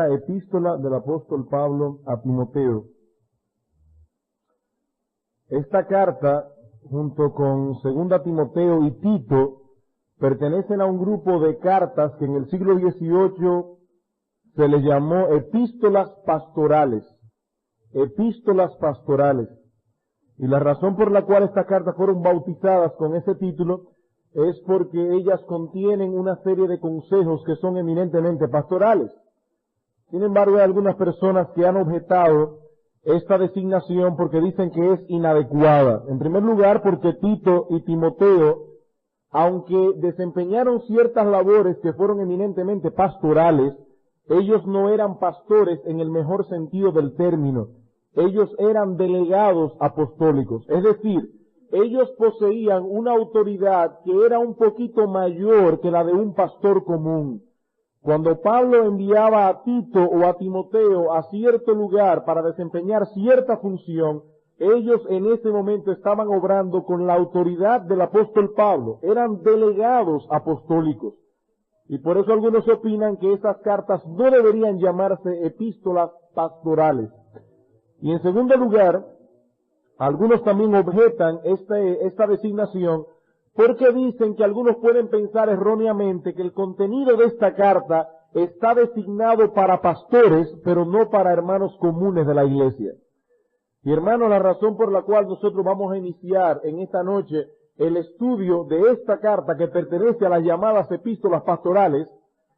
primera epístola del apóstol Pablo a Timoteo. Esta carta, junto con segunda Timoteo y Tito, pertenecen a un grupo de cartas que en el siglo XVIII se les llamó epístolas pastorales. Epístolas pastorales. Y la razón por la cual estas cartas fueron bautizadas con ese título es porque ellas contienen una serie de consejos que son eminentemente pastorales. Sin embargo, hay algunas personas que han objetado esta designación porque dicen que es inadecuada. En primer lugar, porque Tito y Timoteo, aunque desempeñaron ciertas labores que fueron eminentemente pastorales, ellos no eran pastores en el mejor sentido del término. Ellos eran delegados apostólicos. Es decir, ellos poseían una autoridad que era un poquito mayor que la de un pastor común. Cuando Pablo enviaba a Tito o a Timoteo a cierto lugar para desempeñar cierta función, ellos en ese momento estaban obrando con la autoridad del apóstol Pablo. Eran delegados apostólicos. Y por eso algunos opinan que esas cartas no deberían llamarse epístolas pastorales. Y en segundo lugar, algunos también objetan esta designación porque dicen que algunos pueden pensar erróneamente que el contenido de esta carta está designado para pastores, pero no para hermanos comunes de la iglesia. Y hermanos, la razón por la cual nosotros vamos a iniciar en esta noche el estudio de esta carta que pertenece a las llamadas epístolas pastorales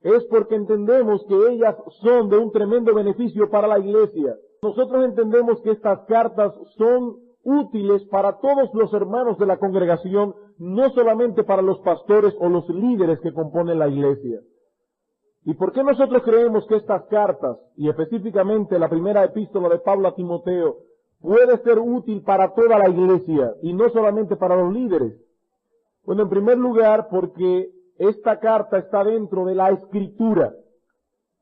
es porque entendemos que ellas son de un tremendo beneficio para la iglesia. Nosotros entendemos que estas cartas son útiles para todos los hermanos de la congregación, no solamente para los pastores o los líderes que componen la iglesia. ¿Y por qué nosotros creemos que estas cartas, y específicamente la primera epístola de Pablo a Timoteo, puede ser útil para toda la iglesia y no solamente para los líderes? Bueno, en primer lugar, porque esta carta está dentro de la Escritura.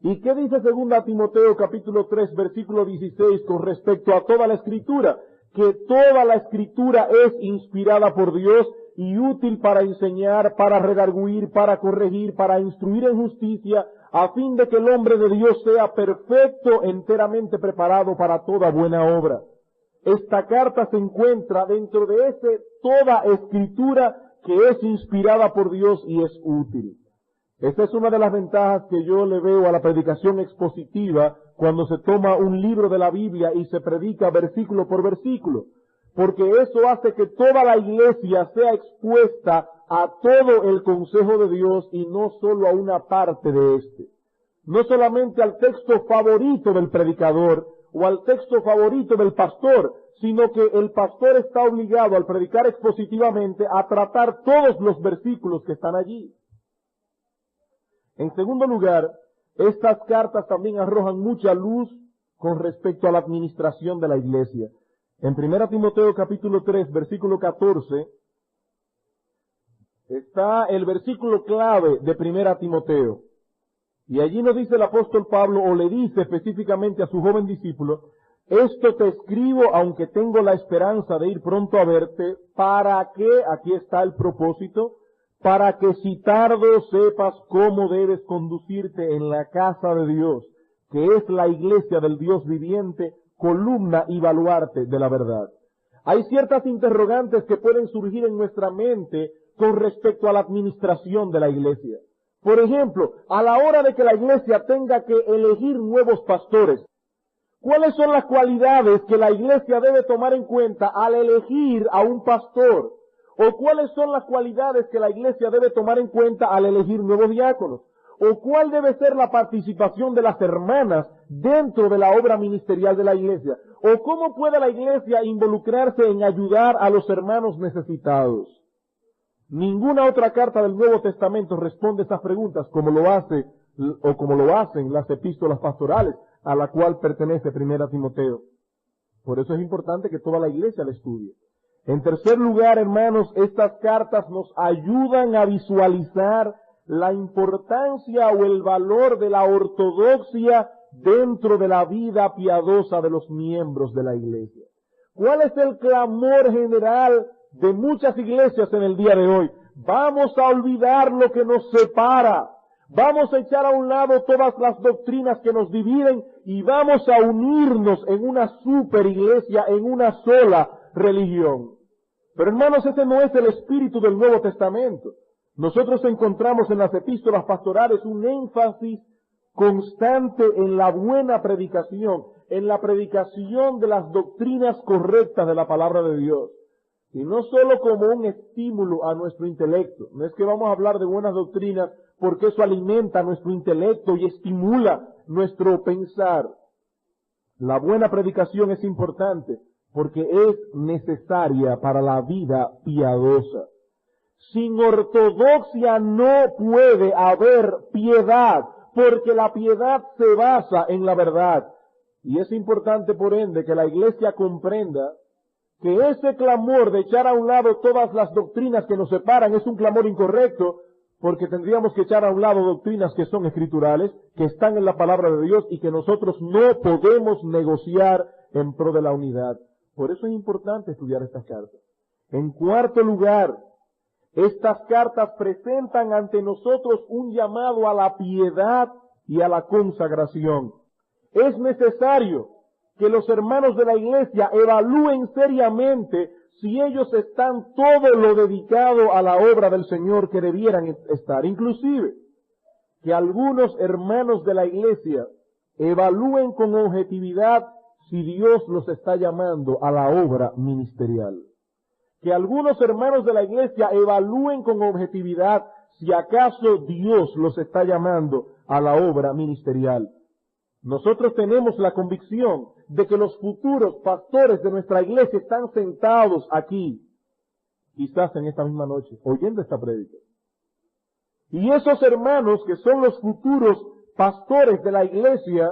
¿Y qué dice segunda Timoteo capítulo 3 versículo 16 con respecto a toda la Escritura? Que toda la Escritura es inspirada por Dios y útil para enseñar, para redarguir, para corregir, para instruir en justicia, a fin de que el hombre de Dios sea perfecto, enteramente preparado para toda buena obra. Esta carta se encuentra dentro de toda Escritura que es inspirada por Dios y es útil. Esa es una de las ventajas que yo le veo a la predicación expositiva cuando se toma un libro de la Biblia y se predica versículo por versículo, porque eso hace que toda la iglesia sea expuesta a todo el consejo de Dios y no solo a una parte de este. No solamente al texto favorito del predicador o al texto favorito del pastor, sino que el pastor está obligado al predicar expositivamente a tratar todos los versículos que están allí. En segundo lugar, estas cartas también arrojan mucha luz con respecto a la administración de la iglesia. En 1 Timoteo capítulo 3, versículo 14, está el versículo clave de 1 Timoteo. Y allí nos dice el apóstol Pablo, o le dice específicamente a su joven discípulo, esto te escribo aunque tengo la esperanza de ir pronto a verte, para que, aquí está el propósito, para que si tardo sepas cómo debes conducirte en la casa de Dios, que es la iglesia del Dios viviente, columna y baluarte de la verdad. Hay ciertas interrogantes que pueden surgir en nuestra mente con respecto a la administración de la iglesia. Por ejemplo, a la hora de que la iglesia tenga que elegir nuevos pastores, ¿cuáles son las cualidades que la iglesia debe tomar en cuenta al elegir a un pastor? ¿O cuáles son las cualidades que la iglesia debe tomar en cuenta al elegir nuevos diáconos? ¿O cuál debe ser la participación de las hermanas dentro de la obra ministerial de la iglesia? ¿O cómo puede la iglesia involucrarse en ayudar a los hermanos necesitados? Ninguna otra carta del Nuevo Testamento responde estas preguntas como lo hacen las epístolas pastorales a la cual pertenece 1 Timoteo. Por eso es importante que toda la iglesia la estudie. En tercer lugar, hermanos, estas cartas nos ayudan a visualizar la importancia o el valor de la ortodoxia dentro de la vida piadosa de los miembros de la iglesia. ¿Cuál es el clamor general de muchas iglesias en el día de hoy? Vamos a olvidar lo que nos separa. Vamos a echar a un lado todas las doctrinas que nos dividen y vamos a unirnos en una super iglesia, en una sola religión. Pero hermanos, ese no es el espíritu del Nuevo Testamento. Nosotros encontramos en las epístolas pastorales un énfasis constante en la buena predicación, en la predicación de las doctrinas correctas de la palabra de Dios. Y no solo como un estímulo a nuestro intelecto. No es que vamos a hablar de buenas doctrinas porque eso alimenta nuestro intelecto y estimula nuestro pensar. La buena predicación es importante porque es necesaria para la vida piadosa. Sin ortodoxia no puede haber piedad, porque la piedad se basa en la verdad. Y es importante, por ende, que la iglesia comprenda que ese clamor de echar a un lado todas las doctrinas que nos separan es un clamor incorrecto, porque tendríamos que echar a un lado doctrinas que son escriturales, que están en la palabra de Dios y que nosotros no podemos negociar en pro de la unidad. Por eso es importante estudiar estas cartas. En cuarto lugar, estas cartas presentan ante nosotros un llamado a la piedad y a la consagración. Es necesario que los hermanos de la iglesia evalúen seriamente si ellos están todo lo dedicado a la obra del Señor que debieran estar. Inclusive, que algunos hermanos de la iglesia evalúen con objetividad si Dios los está llamando a la obra ministerial. Que algunos hermanos de la iglesia evalúen con objetividad si acaso Dios los está llamando a la obra ministerial. Nosotros tenemos la convicción de que los futuros pastores de nuestra iglesia están sentados aquí, quizás en esta misma noche, oyendo esta prédica. Y esos hermanos que son los futuros pastores de la iglesia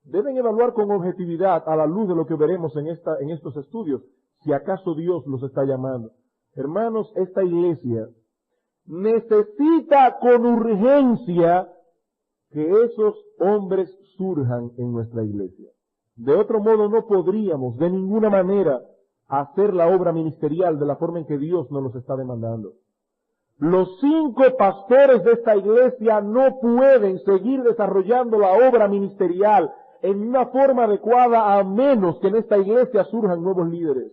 deben evaluar con objetividad, a la luz de lo que veremos en estos estudios, si acaso Dios los está llamando. Hermanos, esta iglesia necesita con urgencia que esos hombres surjan en nuestra iglesia. De otro modo no podríamos de ninguna manera hacer la obra ministerial de la forma en que Dios nos los está demandando. Los 5 pastores de esta iglesia no pueden seguir desarrollando la obra ministerial en una forma adecuada a menos que en esta iglesia surjan nuevos líderes.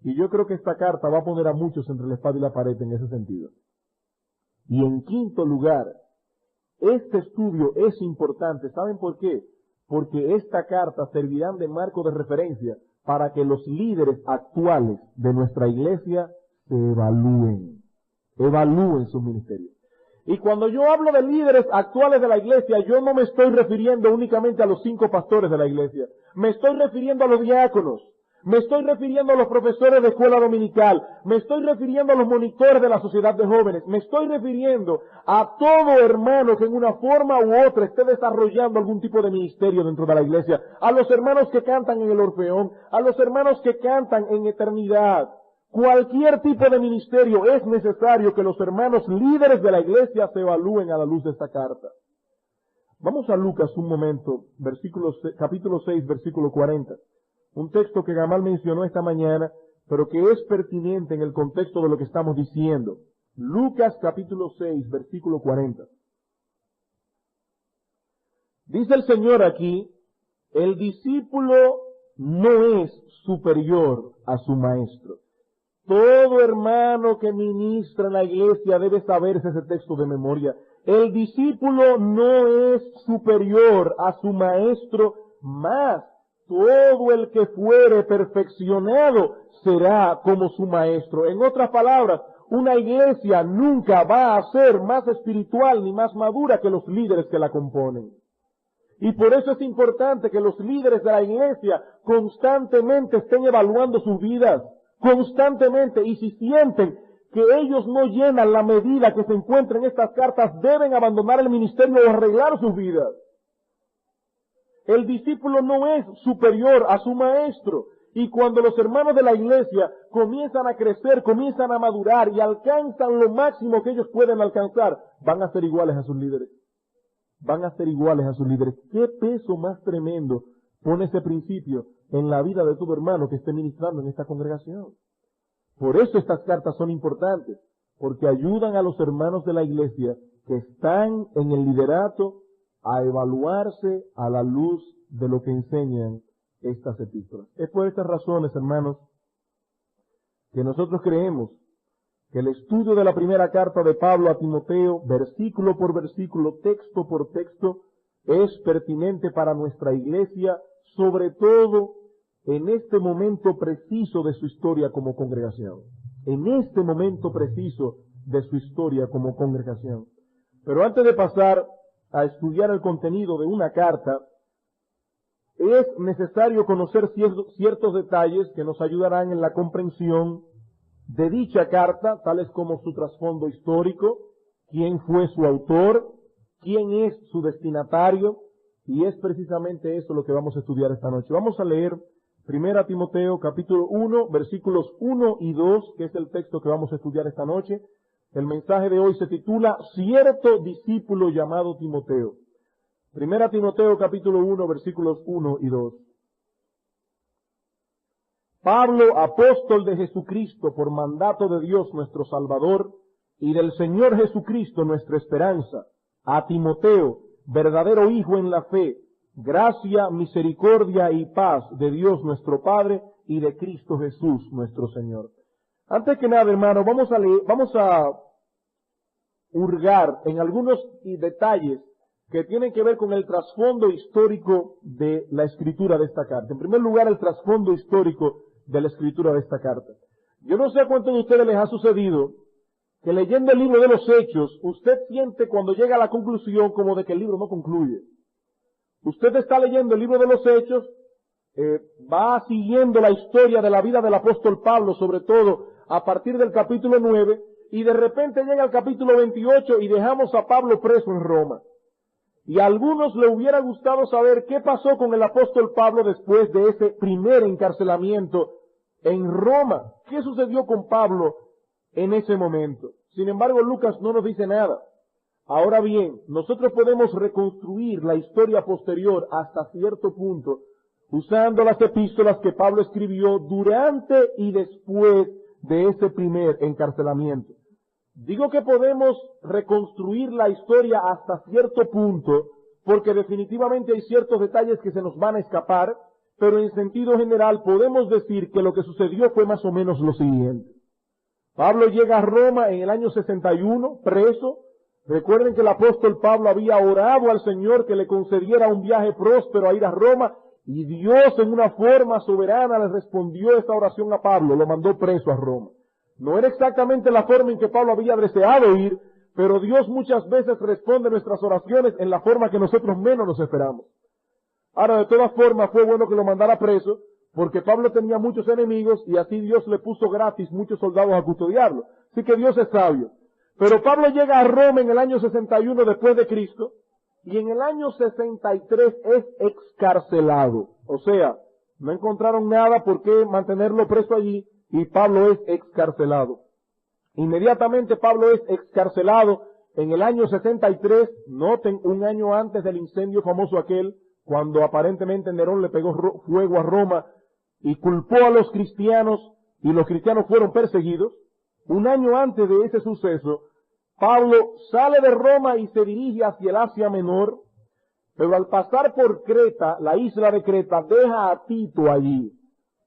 Y yo creo que esta carta va a poner a muchos entre la espada y la pared en ese sentido. Y en quinto lugar, este estudio es importante. ¿Saben por qué? Porque esta carta servirá de marco de referencia para que los líderes actuales de nuestra iglesia se evalúen sus ministerios. Y cuando yo hablo de líderes actuales de la iglesia, yo no me estoy refiriendo únicamente a los 5 pastores de la iglesia. Me estoy refiriendo a los diáconos. Me estoy refiriendo a los profesores de escuela dominical, me estoy refiriendo a los monitores de la sociedad de jóvenes, me estoy refiriendo a todo hermano que en una forma u otra esté desarrollando algún tipo de ministerio dentro de la iglesia, a los hermanos que cantan en el Orfeón, a los hermanos que cantan en eternidad. Cualquier tipo de ministerio es necesario que los hermanos líderes de la iglesia se evalúen a la luz de esta carta. Vamos a Lucas un momento, capítulo 6, versículo 40. Un texto que Gamal mencionó esta mañana, pero que es pertinente en el contexto de lo que estamos diciendo. Lucas capítulo 6, versículo 40. Dice el Señor aquí, el discípulo no es superior a su maestro. Todo hermano que ministra en la iglesia debe saberse ese texto de memoria. El discípulo no es superior a su maestro, más todo el que fuere perfeccionado será como su maestro. En otras palabras, una iglesia nunca va a ser más espiritual ni más madura que los líderes que la componen. Y por eso es importante que los líderes de la iglesia constantemente estén evaluando sus vidas, constantemente, y si sienten que ellos no llenan la medida que se encuentra en estas cartas, deben abandonar el ministerio o arreglar sus vidas. El discípulo no es superior a su maestro. Y cuando los hermanos de la iglesia comienzan a crecer, comienzan a madurar y alcanzan lo máximo que ellos pueden alcanzar, van a ser iguales a sus líderes. Van a ser iguales a sus líderes. ¿Qué peso más tremendo pone ese principio en la vida de tu hermano que esté ministrando en esta congregación? Por eso estas cartas son importantes, porque ayudan a los hermanos de la iglesia que están en el liderato a evaluarse a la luz de lo que enseñan estas epístolas. Es por estas razones, hermanos, que nosotros creemos que el estudio de la primera carta de Pablo a Timoteo, versículo por versículo, texto por texto, es pertinente para nuestra iglesia, sobre todo en este momento preciso de su historia como congregación. En este momento preciso de su historia como congregación. Pero antes de pasar a estudiar el contenido de una carta, es necesario conocer ciertos detalles que nos ayudarán en la comprensión de dicha carta, tales como su trasfondo histórico, quién fue su autor, quién es su destinatario, y es precisamente eso lo que vamos a estudiar esta noche. Vamos a leer 1 Timoteo capítulo 1, versículos 1 y 2, que es el texto que vamos a estudiar esta noche. El mensaje de hoy se titula Cierto discípulo llamado Timoteo. 1 Timoteo capítulo 1, versículos 1 y 2. Pablo, apóstol de Jesucristo, por mandato de Dios nuestro Salvador, y del Señor Jesucristo nuestra esperanza, a Timoteo, verdadero hijo en la fe, gracia, misericordia y paz de Dios nuestro Padre y de Cristo Jesús nuestro Señor. Antes que nada, hermano, vamos a hurgar en algunos detalles que tienen que ver con el trasfondo histórico de la escritura de esta carta. En primer lugar, el trasfondo histórico de la escritura de esta carta. Yo no sé a cuántos de ustedes les ha sucedido que leyendo el libro de los Hechos, usted siente cuando llega a la conclusión como de que el libro no concluye. Usted está leyendo el libro de los Hechos, va siguiendo la historia de la vida del apóstol Pablo, sobre todo a partir del capítulo 9, y de repente llega al capítulo 28 y dejamos a Pablo preso en Roma. Y a algunos le hubiera gustado saber qué pasó con el apóstol Pablo después de ese primer encarcelamiento en Roma. ¿Qué sucedió con Pablo en ese momento? Sin embargo, Lucas no nos dice nada. Ahora bien, nosotros podemos reconstruir la historia posterior hasta cierto punto usando las epístolas que Pablo escribió durante y después de ese primer encarcelamiento. Digo que podemos reconstruir la historia hasta cierto punto porque definitivamente hay ciertos detalles que se nos van a escapar, pero en sentido general podemos decir que lo que sucedió fue más o menos lo siguiente. Pablo llega a Roma en el año 61, preso. Recuerden que el apóstol Pablo había orado al Señor que le concediera un viaje próspero a ir a Roma, y Dios en una forma soberana le respondió esta oración a Pablo, lo mandó preso a Roma. No era exactamente la forma en que Pablo había deseado ir, pero Dios muchas veces responde nuestras oraciones en la forma que nosotros menos nos esperamos. Ahora, de todas formas, fue bueno que lo mandara preso, porque Pablo tenía muchos enemigos y así Dios le puso gratis muchos soldados a custodiarlo. Así que Dios es sabio. Pero Pablo llega a Roma en el año 61 después de Cristo, y en el año 63 es excarcelado. O sea, no encontraron nada por qué mantenerlo preso allí, y Pablo es excarcelado. Inmediatamente Pablo es excarcelado en el año 63, noten, un año antes del incendio famoso aquel, cuando aparentemente Nerón le pegó fuego a Roma y culpó a los cristianos, y los cristianos fueron perseguidos. Un año antes de ese suceso, Pablo sale de Roma y se dirige hacia el Asia Menor, pero al pasar por Creta, la isla de Creta, deja a Tito allí.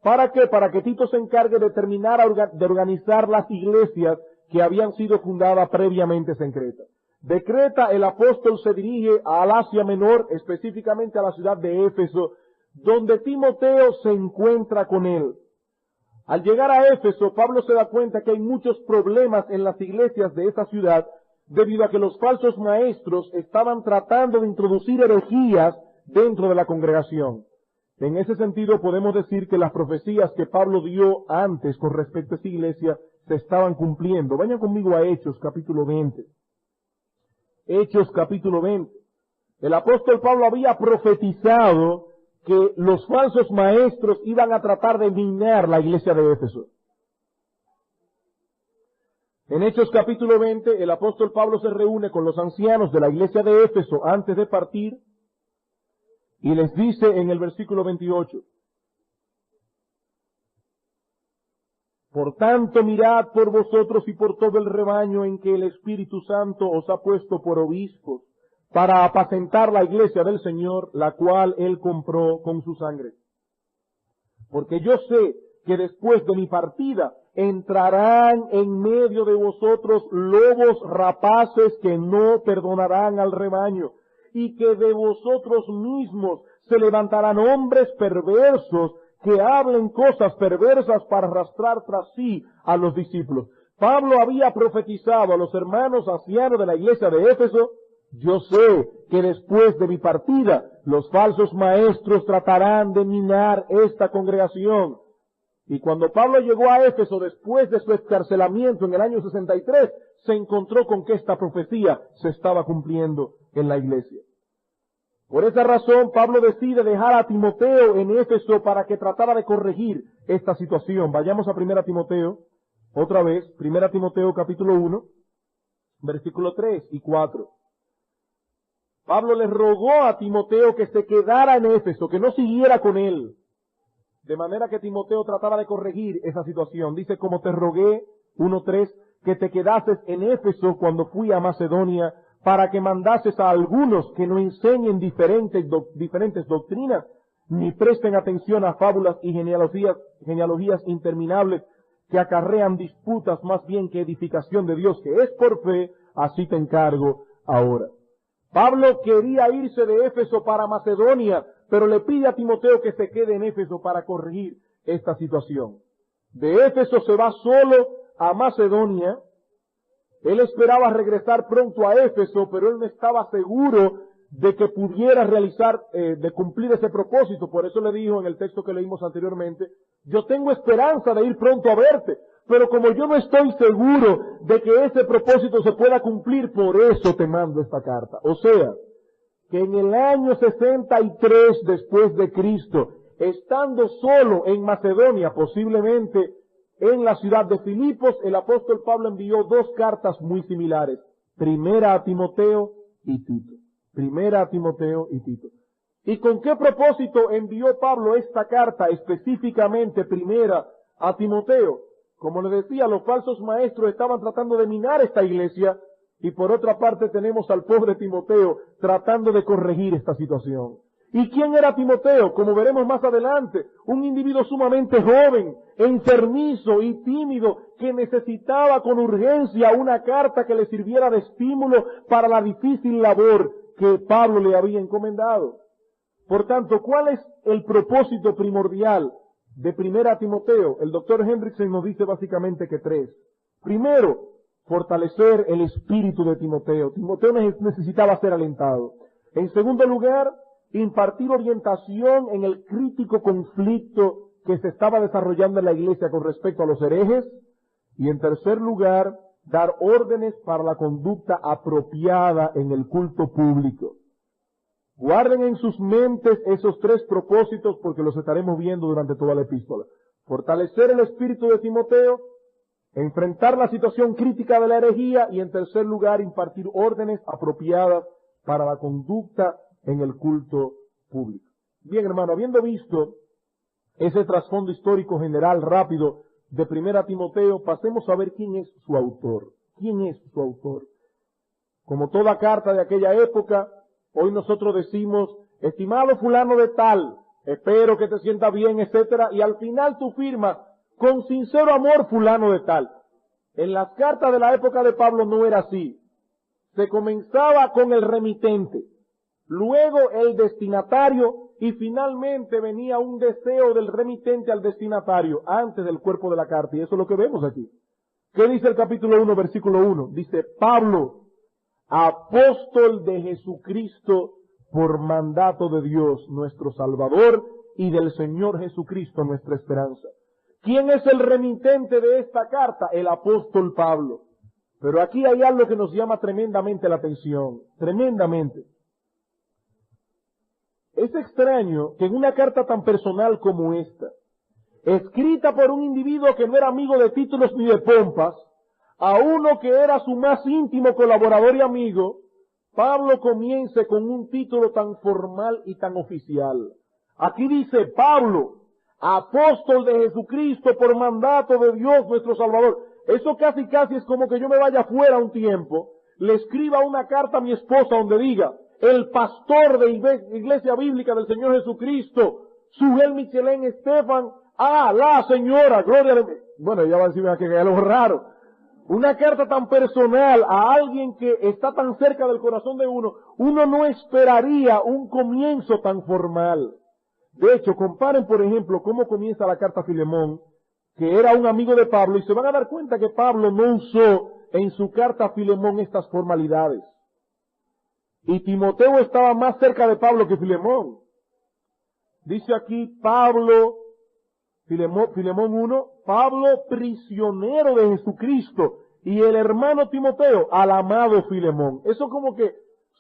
¿Para qué? Para que Tito se encargue de terminar de organizar las iglesias que habían sido fundadas previamente en Creta. De Creta el apóstol se dirige al Asia Menor, específicamente a la ciudad de Éfeso, donde Timoteo se encuentra con él. Al llegar a Éfeso, Pablo se da cuenta que hay muchos problemas en las iglesias de esa ciudad, debido a que los falsos maestros estaban tratando de introducir herejías dentro de la congregación. En ese sentido, podemos decir que las profecías que Pablo dio antes con respecto a esa iglesia se estaban cumpliendo. Vayan conmigo a Hechos, capítulo 20. Hechos, capítulo 20. El apóstol Pablo había profetizado que los falsos maestros iban a tratar de minar la iglesia de Éfeso. En Hechos capítulo 20, el apóstol Pablo se reúne con los ancianos de la iglesia de Éfeso antes de partir y les dice en el versículo 28, Por tanto, mirad por vosotros y por todo el rebaño en que el Espíritu Santo os ha puesto por obispos, para apacentar la iglesia del Señor, la cual Él compró con su sangre. Porque yo sé que después de mi partida entrarán en medio de vosotros lobos rapaces que no perdonarán al rebaño, y que de vosotros mismos se levantarán hombres perversos que hablen cosas perversas para arrastrar tras sí a los discípulos. Pablo había profetizado a los hermanos ancianos de la iglesia de Éfeso: yo sé que después de mi partida los falsos maestros tratarán de minar esta congregación. Y cuando Pablo llegó a Éfeso después de su escarcelamiento en el año 63, se encontró con que esta profecía se estaba cumpliendo en la iglesia. Por esa razón, Pablo decide dejar a Timoteo en Éfeso para que tratara de corregir esta situación. Vayamos a 1 Timoteo, otra vez, 1 Timoteo capítulo 1, versículos 3 y 4. Pablo le rogó a Timoteo que se quedara en Éfeso, que no siguiera con él. De manera que Timoteo tratara de corregir esa situación. Dice: como te rogué, 1:3, que te quedases en Éfeso cuando fui a Macedonia, para que mandases a algunos que no enseñen diferentes doctrinas, ni presten atención a fábulas y genealogías interminables que acarrean disputas más bien que edificación de Dios, que es por fe. Así te encargo ahora. Pablo quería irse de Éfeso para Macedonia, pero le pide a Timoteo que se quede en Éfeso para corregir esta situación. De Éfeso se va solo a Macedonia. Él esperaba regresar pronto a Éfeso, pero él no estaba seguro de que pudiera de cumplir ese propósito. Por eso le dijo en el texto que leímos anteriormente: yo tengo esperanza de ir pronto a verte, pero como yo no estoy seguro de que ese propósito se pueda cumplir, por eso te mando esta carta. O sea, que en el año 63 después de Cristo, estando solo en Macedonia, posiblemente en la ciudad de Filipos, el apóstol Pablo envió dos cartas muy similares: primera a Timoteo y Tito. Primera a Timoteo y Tito. ¿Y con qué propósito envió Pablo esta carta específicamente primera a Timoteo? Como le decía, los falsos maestros estaban tratando de minar esta iglesia, y por otra parte tenemos al pobre Timoteo tratando de corregir esta situación. ¿Y quién era Timoteo? Como veremos más adelante, un individuo sumamente joven, enfermizo y tímido, que necesitaba con urgencia una carta que le sirviera de estímulo para la difícil labor que Pablo le había encomendado. Por tanto, ¿cuál es el propósito primordial de 1 Timoteo? El doctor Hendrickson nos dice básicamente que 3. Primero, fortalecer el espíritu de Timoteo. Timoteo necesitaba ser alentado. En segundo lugar, impartir orientación en el crítico conflicto que se estaba desarrollando en la iglesia con respecto a los herejes. Y en tercer lugar, dar órdenes para la conducta apropiada en el culto público. Guarden en sus mentes esos 3 propósitos, porque los estaremos viendo durante toda la epístola. Fortalecer el espíritu de Timoteo, enfrentar la situación crítica de la herejía y en tercer lugar impartir órdenes apropiadas para la conducta en el culto público. Bien, hermano, habiendo visto ese trasfondo histórico general rápido de 1 Timoteo, pasemos a ver quién es su autor. ¿Quién es su autor? Como toda carta de aquella época, hoy nosotros decimos: estimado fulano de tal, espero que te sienta bien, etcétera, y al final tú firmas: con sincero amor fulano de tal. En las cartas de la época de Pablo no era así. Se comenzaba con el remitente, luego el destinatario, y finalmente venía un deseo del remitente al destinatario antes del cuerpo de la carta. Y eso es lo que vemos aquí. ¿Qué dice el capítulo 1, versículo 1? Dice: Pablo, apóstol de Jesucristo, por mandato de Dios nuestro Salvador y del Señor Jesucristo nuestra esperanza. ¿Quién es el remitente de esta carta? El apóstol Pablo. Pero aquí hay algo que nos llama tremendamente la atención, tremendamente. Es extraño que en una carta tan personal como esta, escrita por un individuo que no era amigo de títulos ni de pompas, a uno que era su más íntimo colaborador y amigo, Pablo comience con un título tan formal y tan oficial. Aquí dice: Pablo, apóstol de Jesucristo por mandato de Dios nuestro Salvador. Eso casi es como que yo me vaya fuera un tiempo, le escriba una carta a mi esposa donde diga, el pastor de Iglesia Bíblica del Señor Jesucristo, Sugel Michelén Estefan, la señora, gloria a Dios. Bueno, ella va a decirme que es algo raro. Una carta tan personal a alguien que está tan cerca del corazón de uno no esperaría un comienzo tan formal. De hecho, comparen, por ejemplo, cómo comienza la carta a Filemón, que era un amigo de Pablo, y se van a dar cuenta que Pablo no usó en su carta a Filemón estas formalidades. Y Timoteo estaba más cerca de Pablo que Filemón. Dice aquí Pablo, Filemón 1, Pablo prisionero de Jesucristo, y el hermano Timoteo al amado Filemón. Eso como que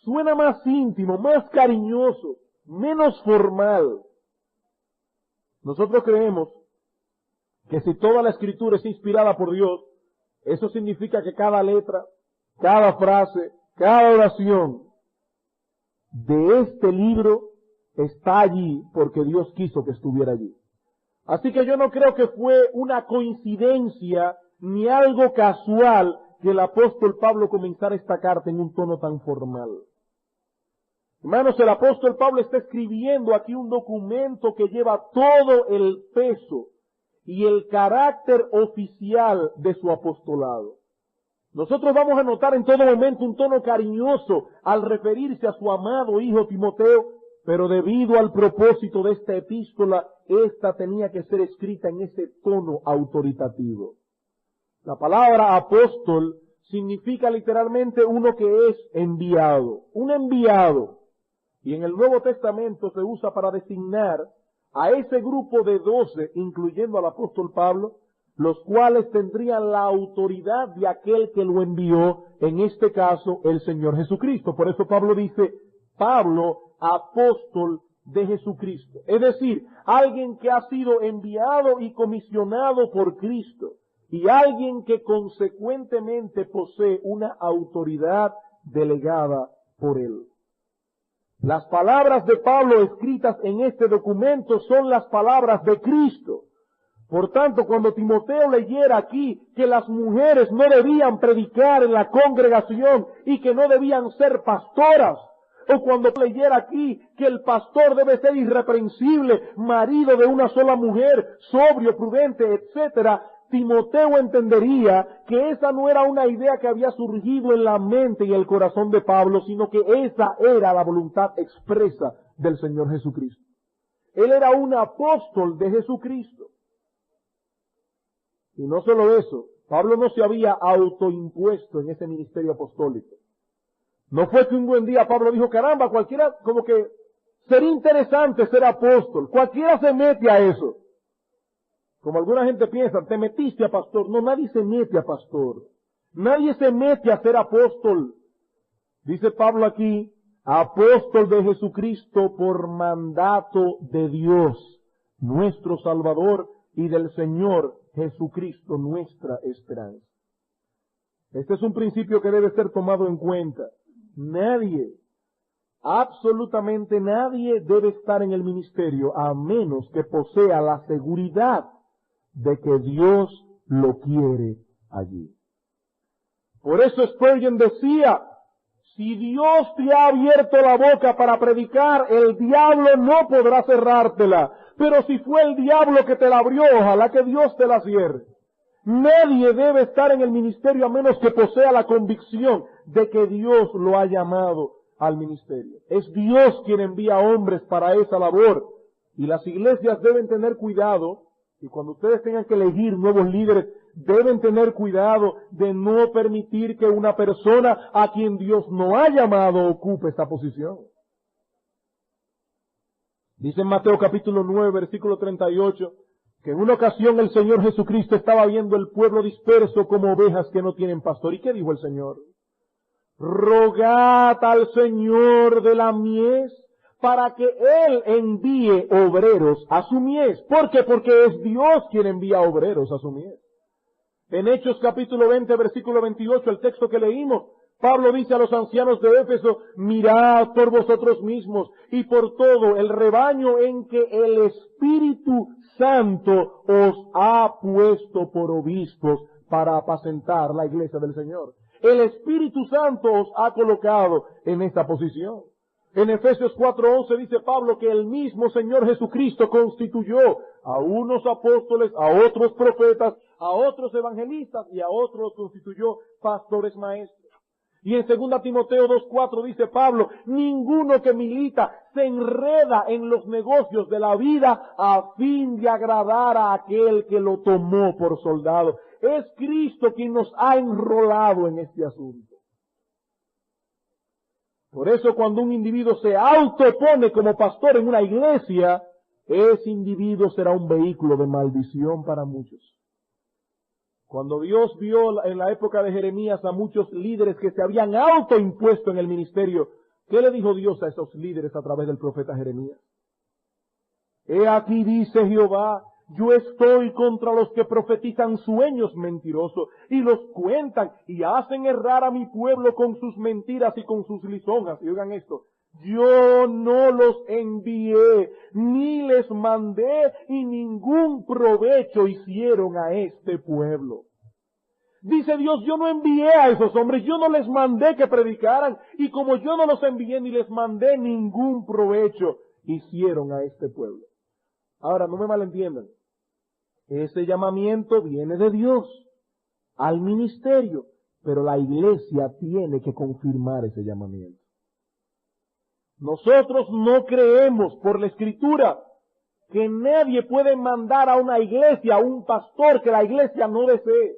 suena más íntimo, más cariñoso, menos formal. Nosotros creemos que si toda la escritura es inspirada por Dios, eso significa que cada letra, cada frase, cada oración de este libro está allí porque Dios quiso que estuviera allí. Así que yo no creo que fue una coincidencia ni algo casual que el apóstol Pablo comenzara esta carta en un tono tan formal. Hermanos, el apóstol Pablo está escribiendo aquí un documento que lleva todo el peso y el carácter oficial de su apostolado. Nosotros vamos a notar en todo momento un tono cariñoso al referirse a su amado hijo Timoteo, pero debido al propósito de esta epístola, esta tenía que ser escrita en ese tono autoritativo. La palabra apóstol significa literalmente uno que es enviado, un enviado. Y en el Nuevo Testamento se usa para designar a ese grupo de 12, incluyendo al apóstol Pablo, los cuales tendrían la autoridad de aquel que lo envió, en este caso el Señor Jesucristo. Por eso Pablo dice, Pablo, apóstol de Jesucristo. Es decir, alguien que ha sido enviado y comisionado por Cristo, y alguien que consecuentemente posee una autoridad delegada por él. Las palabras de Pablo escritas en este documento son las palabras de Cristo. Por tanto, cuando Timoteo leyera aquí que las mujeres no debían predicar en la congregación y que no debían ser pastoras, o cuando leyera aquí que el pastor debe ser irreprensible, marido de una sola mujer, sobrio, prudente, etcétera, Timoteo entendería que esa no era una idea que había surgido en la mente y el corazón de Pablo, sino que esa era la voluntad expresa del Señor Jesucristo. Él era un apóstol de Jesucristo. Y no solo eso, Pablo no se había autoimpuesto en ese ministerio apostólico. No fue que un buen día Pablo dijo, caramba, cualquiera, como que sería interesante ser apóstol, cualquiera se mete a eso. Como alguna gente piensa, te metiste a pastor. No, nadie se mete a pastor. Nadie se mete a ser apóstol. Dice Pablo aquí, apóstol de Jesucristo por mandato de Dios, nuestro Salvador, y del Señor Jesucristo, nuestra esperanza. Este es un principio que debe ser tomado en cuenta. Nadie, absolutamente nadie debe estar en el ministerio a menos que posea la seguridad de que Dios lo quiere allí. Por eso Spurgeon decía, si Dios te ha abierto la boca para predicar, el diablo no podrá cerrártela. Pero si fue el diablo que te la abrió, ojalá que Dios te la cierre. Nadie debe estar en el ministerio a menos que posea la convicción de que Dios lo ha llamado al ministerio. Es Dios quien envía hombres para esa labor. Y las iglesias deben tener cuidado, y cuando ustedes tengan que elegir nuevos líderes, deben tener cuidado de no permitir que una persona a quien Dios no ha llamado ocupe esta posición. Dice en Mateo capítulo 9, versículo 38, que en una ocasión el Señor Jesucristo estaba viendo el pueblo disperso como ovejas que no tienen pastor. ¿Y qué dijo el Señor? Rogad al Señor de la mies para que Él envíe obreros a su mies. ¿Por qué? Porque es Dios quien envía obreros a su mies. En Hechos capítulo 20, versículo 28, el texto que leímos, Pablo dice a los ancianos de Éfeso, mirad por vosotros mismos y por todo el rebaño en que el Espíritu Santo os ha puesto por obispos para apacentar la iglesia del Señor. El Espíritu Santo os ha colocado en esta posición. En Efesios 4:11 dice Pablo que el mismo Señor Jesucristo constituyó a unos apóstoles, a otros profetas, a otros evangelistas y a otros constituyó pastores maestros. Y en 2 Timoteo 2:4 dice Pablo, ninguno que milita se enreda en los negocios de la vida a fin de agradar a aquel que lo tomó por soldado. Es Cristo quien nos ha enrolado en este asunto. Por eso cuando un individuo se autopone como pastor en una iglesia, ese individuo será un vehículo de maldición para muchos. Cuando Dios vio en la época de Jeremías a muchos líderes que se habían autoimpuesto en el ministerio, ¿qué le dijo Dios a esos líderes a través del profeta Jeremías? He aquí dice Jehová, yo estoy contra los que profetizan sueños mentirosos y los cuentan y hacen errar a mi pueblo con sus mentiras y con sus lisonjas. Y oigan esto, yo no los envié, ni les mandé, y ningún provecho hicieron a este pueblo. Dice Dios, yo no envié a esos hombres, yo no les mandé que predicaran, y como yo no los envié ni les mandé, ningún provecho hicieron a este pueblo. Ahora, no me malentiendan, ese llamamiento viene de Dios al ministerio, pero la iglesia tiene que confirmar ese llamamiento. Nosotros no creemos por la Escritura que nadie puede mandar a una iglesia, a un pastor que la iglesia no desee.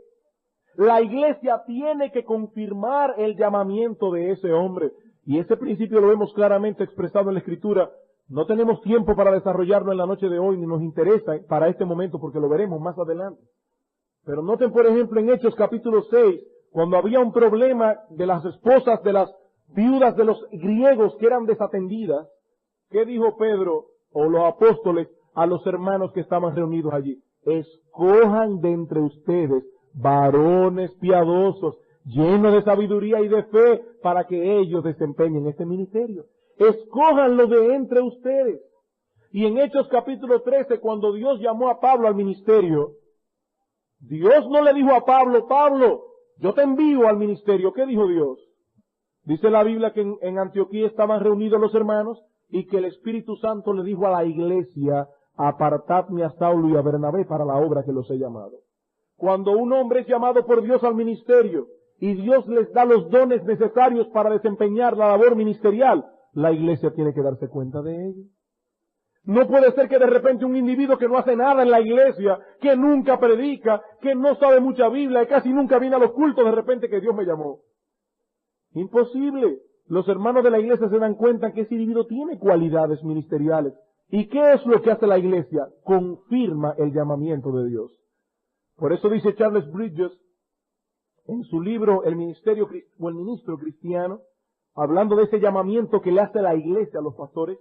La iglesia tiene que confirmar el llamamiento de ese hombre. Y ese principio lo vemos claramente expresado en la Escritura. No tenemos tiempo para desarrollarlo en la noche de hoy, ni nos interesa para este momento porque lo veremos más adelante. Pero noten, por ejemplo, en Hechos capítulo 6, cuando había un problema de las esposas de las viudas de los griegos que eran desatendidas, ¿qué dijo Pedro o los apóstoles a los hermanos que estaban reunidos allí? Escojan de entre ustedes varones piadosos, llenos de sabiduría y de fe, para que ellos desempeñen este ministerio. Escójanlo de entre ustedes. Y en Hechos capítulo 13, cuando Dios llamó a Pablo al ministerio, Dios no le dijo a Pablo, Pablo, yo te envío al ministerio. ¿Qué dijo Dios? Dice la Biblia que en Antioquía estaban reunidos los hermanos y que el Espíritu Santo le dijo a la iglesia, apartadme a Saulo y a Bernabé para la obra que los he llamado. Cuando un hombre es llamado por Dios al ministerio y Dios les da los dones necesarios para desempeñar la labor ministerial, la iglesia tiene que darse cuenta de ello. No puede ser que de repente un individuo que no hace nada en la iglesia, que nunca predica, que no sabe mucha Biblia y casi nunca viene a los cultos, de repente que Dios me llamó. Imposible. Los hermanos de la iglesia se dan cuenta que ese individuo tiene cualidades ministeriales. ¿Y qué es lo que hace la iglesia? Confirma el llamamiento de Dios. Por eso dice Charles Bridges en su libro El Ministerio o el Ministro Cristiano, hablando de ese llamamiento que le hace la iglesia a los pastores,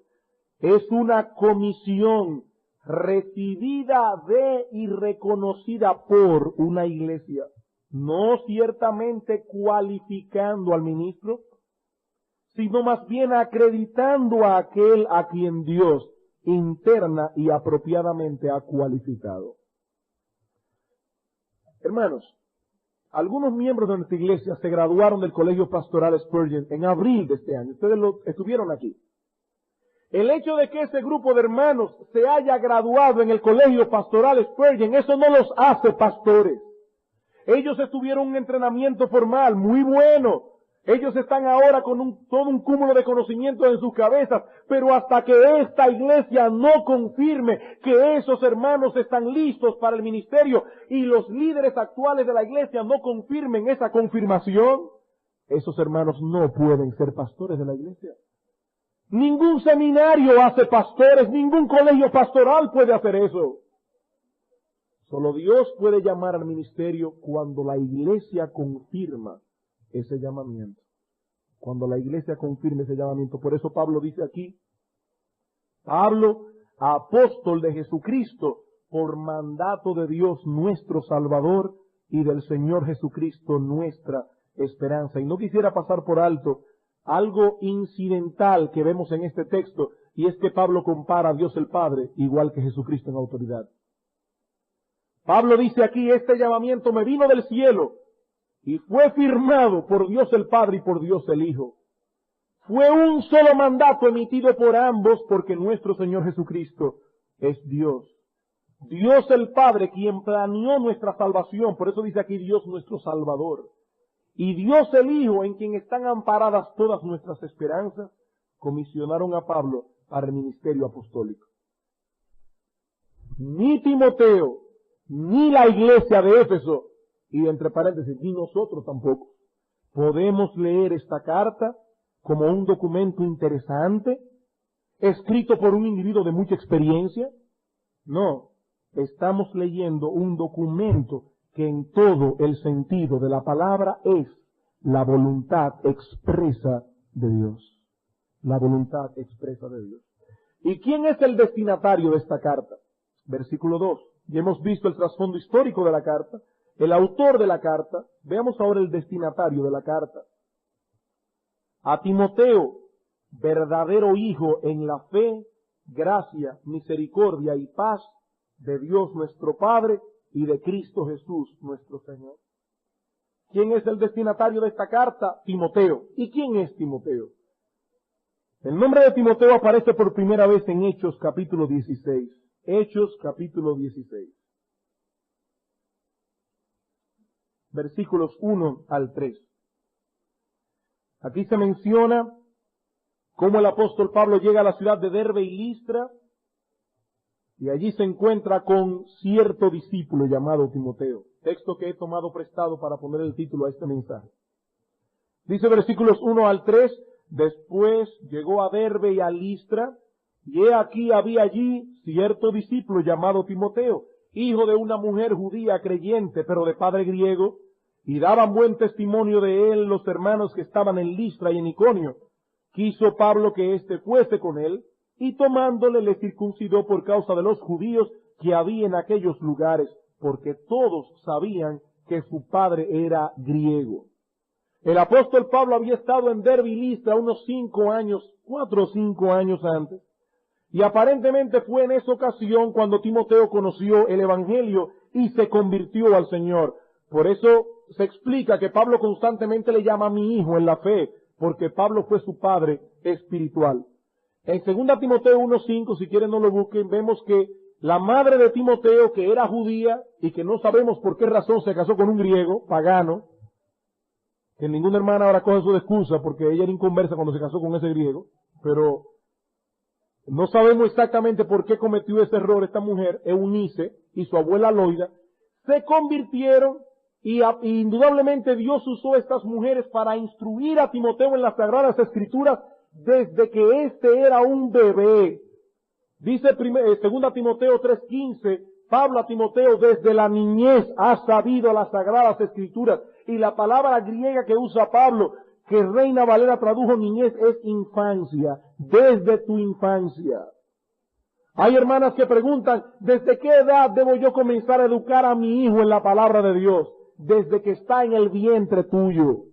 es una comisión recibida de y reconocida por una iglesia, no ciertamente cualificando al ministro, sino más bien acreditando a aquel a quien Dios interna y apropiadamente ha cualificado. Hermanos, algunos miembros de nuestra iglesia se graduaron del Colegio Pastoral Spurgeon en abril de este año. Ustedes estuvieron aquí. El hecho de que ese grupo de hermanos se haya graduado en el Colegio Pastoral Spurgeon, eso no los hace pastores. Ellos estuvieron en un entrenamiento formal muy bueno. Ellos están ahora con todo un cúmulo de conocimientos en sus cabezas, pero hasta que esta iglesia no confirme que esos hermanos están listos para el ministerio y los líderes actuales de la iglesia no confirmen esa confirmación, esos hermanos no pueden ser pastores de la iglesia. Ningún seminario hace pastores, ningún colegio pastoral puede hacer eso. Solo Dios puede llamar al ministerio cuando la iglesia confirma ese llamamiento. Cuando la iglesia confirme ese llamamiento. Por eso Pablo dice aquí, Pablo, apóstol de Jesucristo, por mandato de Dios nuestro Salvador y del Señor Jesucristo nuestra esperanza. Y no quisiera pasar por alto algo incidental que vemos en este texto, y es que Pablo compara a Dios el Padre igual que Jesucristo en autoridad. Pablo dice aquí, este llamamiento me vino del cielo y fue firmado por Dios el Padre y por Dios el Hijo. Fue un solo mandato emitido por ambos porque nuestro Señor Jesucristo es Dios. Dios el Padre, quien planeó nuestra salvación, por eso dice aquí Dios nuestro Salvador. Y Dios el Hijo, en quien están amparadas todas nuestras esperanzas, comisionaron a Pablo para el ministerio apostólico. Ni Timoteo, ni la iglesia de Éfeso, y entre paréntesis, ni nosotros tampoco, podemos leer esta carta como un documento interesante, escrito por un individuo de mucha experiencia. No, estamos leyendo un documento que en todo el sentido de la palabra es la voluntad expresa de Dios. La voluntad expresa de Dios. ¿Y quién es el destinatario de esta carta? Versículo 2. Ya hemos visto el trasfondo histórico de la carta, el autor de la carta. Veamos ahora el destinatario de la carta. A Timoteo, verdadero hijo en la fe, gracia, misericordia y paz de Dios nuestro Padre y de Cristo Jesús nuestro Señor. ¿Quién es el destinatario de esta carta? Timoteo. ¿Y quién es Timoteo? El nombre de Timoteo aparece por primera vez en Hechos capítulo 16. Hechos capítulo 16. Versículos 1 al 3. Aquí se menciona cómo el apóstol Pablo llega a la ciudad de Derbe y Listra, y allí se encuentra con cierto discípulo llamado Timoteo. Texto que he tomado prestado para poner el título a este mensaje. Dice versículos 1 al 3, después llegó a Derbe y a Listra, y he aquí había allí cierto discípulo llamado Timoteo, hijo de una mujer judía creyente, pero de padre griego, y daban buen testimonio de él los hermanos que estaban en Listra y en Iconio. Quiso Pablo que éste fuese con él, y tomándole le circuncidó por causa de los judíos que había en aquellos lugares, porque todos sabían que su padre era griego. El apóstol Pablo había estado en Derbe y Listra unos 4 o 5 años antes, y aparentemente fue en esa ocasión cuando Timoteo conoció el Evangelio y se convirtió al Señor. Por eso se explica que Pablo constantemente le llama mi hijo en la fe, porque Pablo fue su padre espiritual. En 2 Timoteo 1:5, si quieren no lo busquen, vemos que la madre de Timoteo, que era judía y que no sabemos por qué razón se casó con un griego, pagano, que ninguna hermana ahora coge su excusa porque ella era inconversa cuando se casó con ese griego, pero no sabemos exactamente por qué cometió ese error esta mujer, Eunice, y su abuela Loida, se convirtieron y indudablemente Dios usó a estas mujeres para instruir a Timoteo en las Sagradas Escrituras desde que éste era un bebé. Dice 2 Timoteo 3:15, Pablo a Timoteo, desde la niñez ha sabido las Sagradas Escrituras. Y la palabra griega que usa Pablo, que Reina Valera tradujo niñez, es infancia, desde tu infancia. Hay hermanas que preguntan, ¿desde qué edad debo yo comenzar a educar a mi hijo en la palabra de Dios? Desde que está en el vientre tuyo.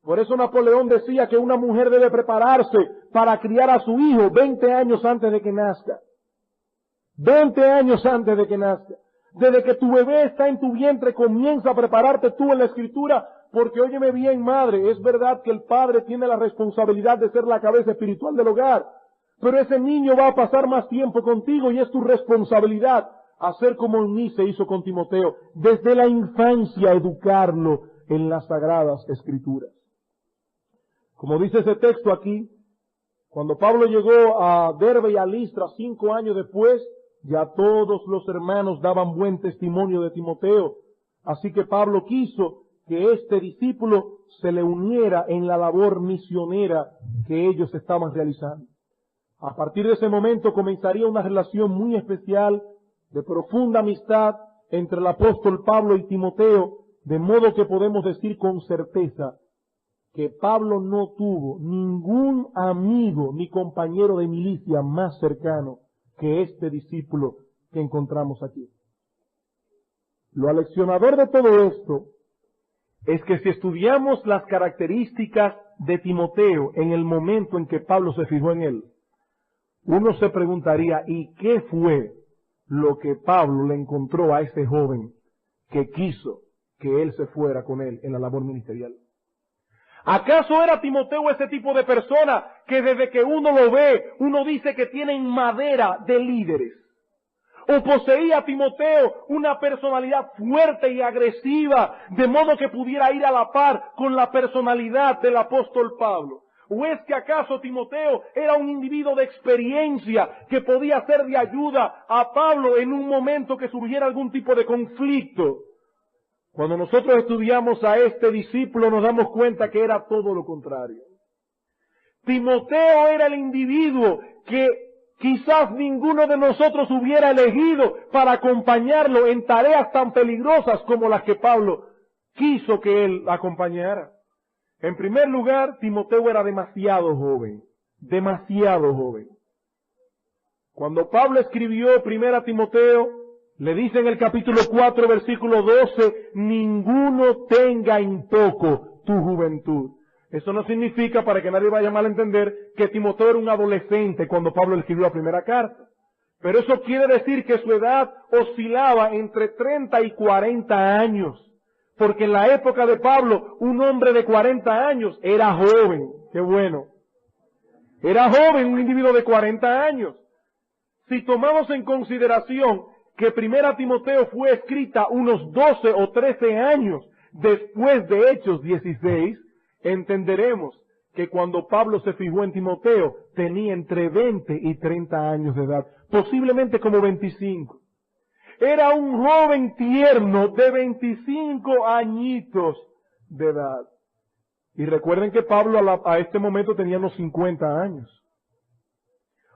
Por eso Napoleón decía que una mujer debe prepararse para criar a su hijo 20 años antes de que nazca. 20 años antes de que nazca. Desde que tu bebé está en tu vientre, comienza a prepararte tú en la Escritura, porque óyeme bien, madre, es verdad que el padre tiene la responsabilidad de ser la cabeza espiritual del hogar, pero ese niño va a pasar más tiempo contigo y es tu responsabilidad hacer como Eunice hizo con Timoteo, desde la infancia educarlo en las Sagradas Escrituras. Como dice ese texto aquí, cuando Pablo llegó a Derbe y a Listra 5 años después, ya todos los hermanos daban buen testimonio de Timoteo. Así que Pablo quiso que este discípulo se le uniera en la labor misionera que ellos estaban realizando. A partir de ese momento comenzaría una relación muy especial, de profunda amistad entre el apóstol Pablo y Timoteo, de modo que podemos decir con certeza que Pablo no tuvo ningún amigo ni compañero de milicia más cercano que este discípulo que encontramos aquí. Lo aleccionador de todo esto es que si estudiamos las características de Timoteo en el momento en que Pablo se fijó en él, uno se preguntaría, ¿y qué fue lo que Pablo le encontró a ese joven que quiso que él se fuera con él en la labor ministerial. ¿Acaso era Timoteo ese tipo de persona que desde que uno lo ve, uno dice que tienen madera de líderes? ¿O poseía Timoteo una personalidad fuerte y agresiva, de modo que pudiera ir a la par con la personalidad del apóstol Pablo? ¿O es que acaso Timoteo era un individuo de experiencia que podía ser de ayuda a Pablo en un momento que surgiera algún tipo de conflicto? Cuando nosotros estudiamos a este discípulo nos damos cuenta que era todo lo contrario. Timoteo era el individuo que quizás ninguno de nosotros hubiera elegido para acompañarlo en tareas tan peligrosas como las que Pablo quiso que él acompañara. En primer lugar, Timoteo era demasiado joven, demasiado joven. Cuando Pablo escribió 1 Timoteo, le dice en el capítulo 4, versículo 12, ninguno tenga en poco tu juventud. Eso no significa, para que nadie vaya a malentender, que Timoteo era un adolescente cuando Pablo le escribió la primera carta. Pero eso quiere decir que su edad oscilaba entre 30 y 40 años. Porque en la época de Pablo, un hombre de 40 años era joven. ¡Qué bueno! Era joven, un individuo de 40 años. Si tomamos en consideración que 1 Timoteo fue escrita unos 12 o 13 años después de Hechos 16, entenderemos que cuando Pablo se fijó en Timoteo tenía entre 20 y 30 años de edad, posiblemente como 25. Era un joven tierno de 25 añitos de edad. Y recuerden que Pablo a este momento tenía unos 50 años.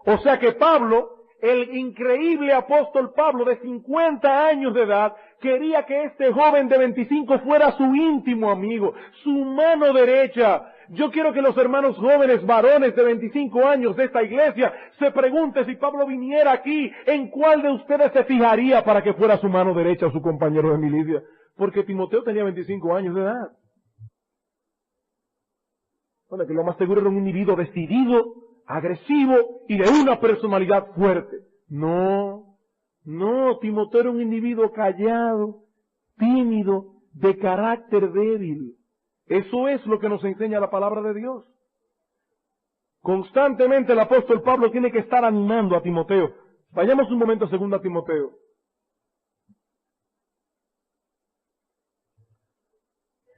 O sea que Pablo, el increíble apóstol Pablo de 50 años de edad, quería que este joven de 25 fuera su íntimo amigo, su mano derecha. Yo quiero que los hermanos jóvenes, varones de 25 años de esta iglesia, se pregunten si Pablo viniera aquí, ¿en cuál de ustedes se fijaría para que fuera su mano derecha o su compañero de milicia? Porque Timoteo tenía 25 años de edad. Bueno, que lo más seguro era un individuo decidido, agresivo y de una personalidad fuerte. No, Timoteo era un individuo callado, tímido, de carácter débil. Eso es lo que nos enseña la palabra de Dios. Constantemente el apóstol Pablo tiene que estar animando a Timoteo. Vayamos un momento a 2 Timoteo.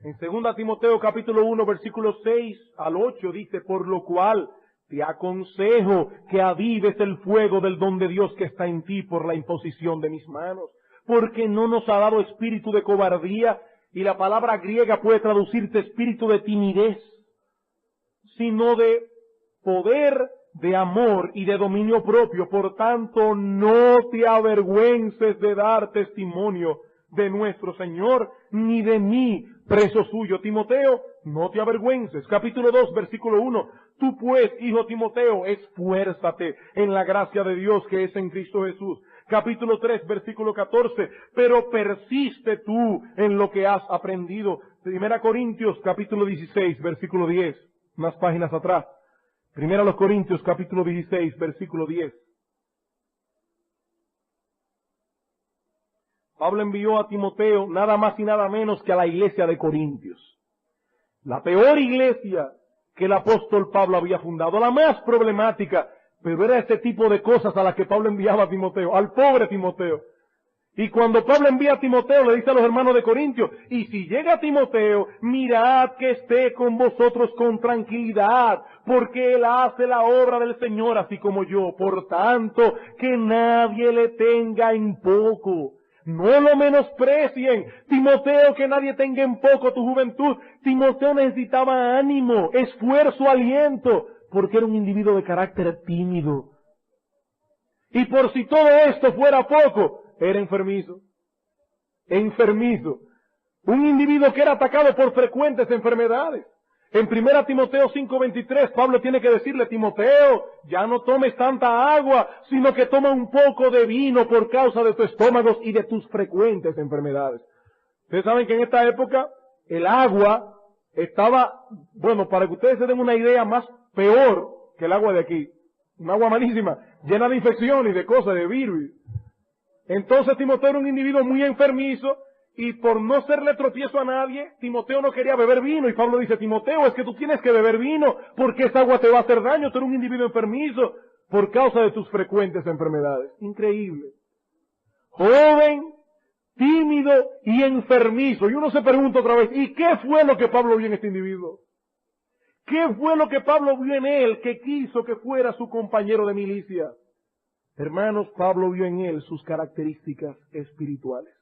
En 2 Timoteo capítulo 1 versículos 6 al 8 dice, por lo cual te aconsejo que avives el fuego del don de Dios que está en ti por la imposición de mis manos, porque no nos ha dado espíritu de cobardía, y la palabra griega puede traducirse espíritu de timidez, sino de poder, de amor y de dominio propio. Por tanto, no te avergüences de dar testimonio de nuestro Señor, ni de mí, preso suyo. Timoteo, no te avergüences. Capítulo 2, versículo 1. Tú pues, hijo Timoteo, esfuérzate en la gracia de Dios que es en Cristo Jesús. Capítulo 3, versículo 14. Pero persiste tú en lo que has aprendido. 1 Corintios, capítulo 16, versículo 10. Unas páginas atrás. 1 Corintios, capítulo 16, versículo 10. Pablo envió a Timoteo nada más y nada menos que a la iglesia de Corintios. La peor iglesia que el apóstol Pablo había fundado, la más problemática, pero era este tipo de cosas a las que Pablo enviaba a Timoteo, al pobre Timoteo. Y cuando Pablo envía a Timoteo, le dice a los hermanos de Corintios, y si llega Timoteo, mirad que esté con vosotros con tranquilidad, porque él hace la obra del Señor así como yo. Por tanto, que nadie le tenga en poco. No lo menosprecien. Timoteo, que nadie tenga en poco tu juventud. Timoteo necesitaba ánimo, esfuerzo, aliento, porque era un individuo de carácter tímido. Y por si todo esto fuera poco, era enfermizo. Enfermizo. Un individuo que era atacado por frecuentes enfermedades. En 1 Timoteo 5:23, Pablo tiene que decirle, Timoteo, ya no tomes tanta agua, sino que toma un poco de vino por causa de tu estómago y de tus frecuentes enfermedades. Ustedes saben que en esta época el agua estaba, bueno, para que ustedes se den una idea, más peor que el agua de aquí. Un agua malísima, llena de infecciones y de cosas, de virus. Entonces Timoteo era un individuo muy enfermizo, y por no serle tropiezo a nadie, Timoteo no quería beber vino. Y Pablo dice, Timoteo, es que tú tienes que beber vino, porque esa agua te va a hacer daño, tú eres un individuo enfermizo, por causa de tus frecuentes enfermedades. Increíble. Joven, tímido y enfermizo. Y uno se pregunta otra vez, ¿y qué fue lo que Pablo vio en este individuo? ¿Qué fue lo que Pablo vio en él que quiso que fuera su compañero de milicia? Hermanos, Pablo vio en él sus características espirituales.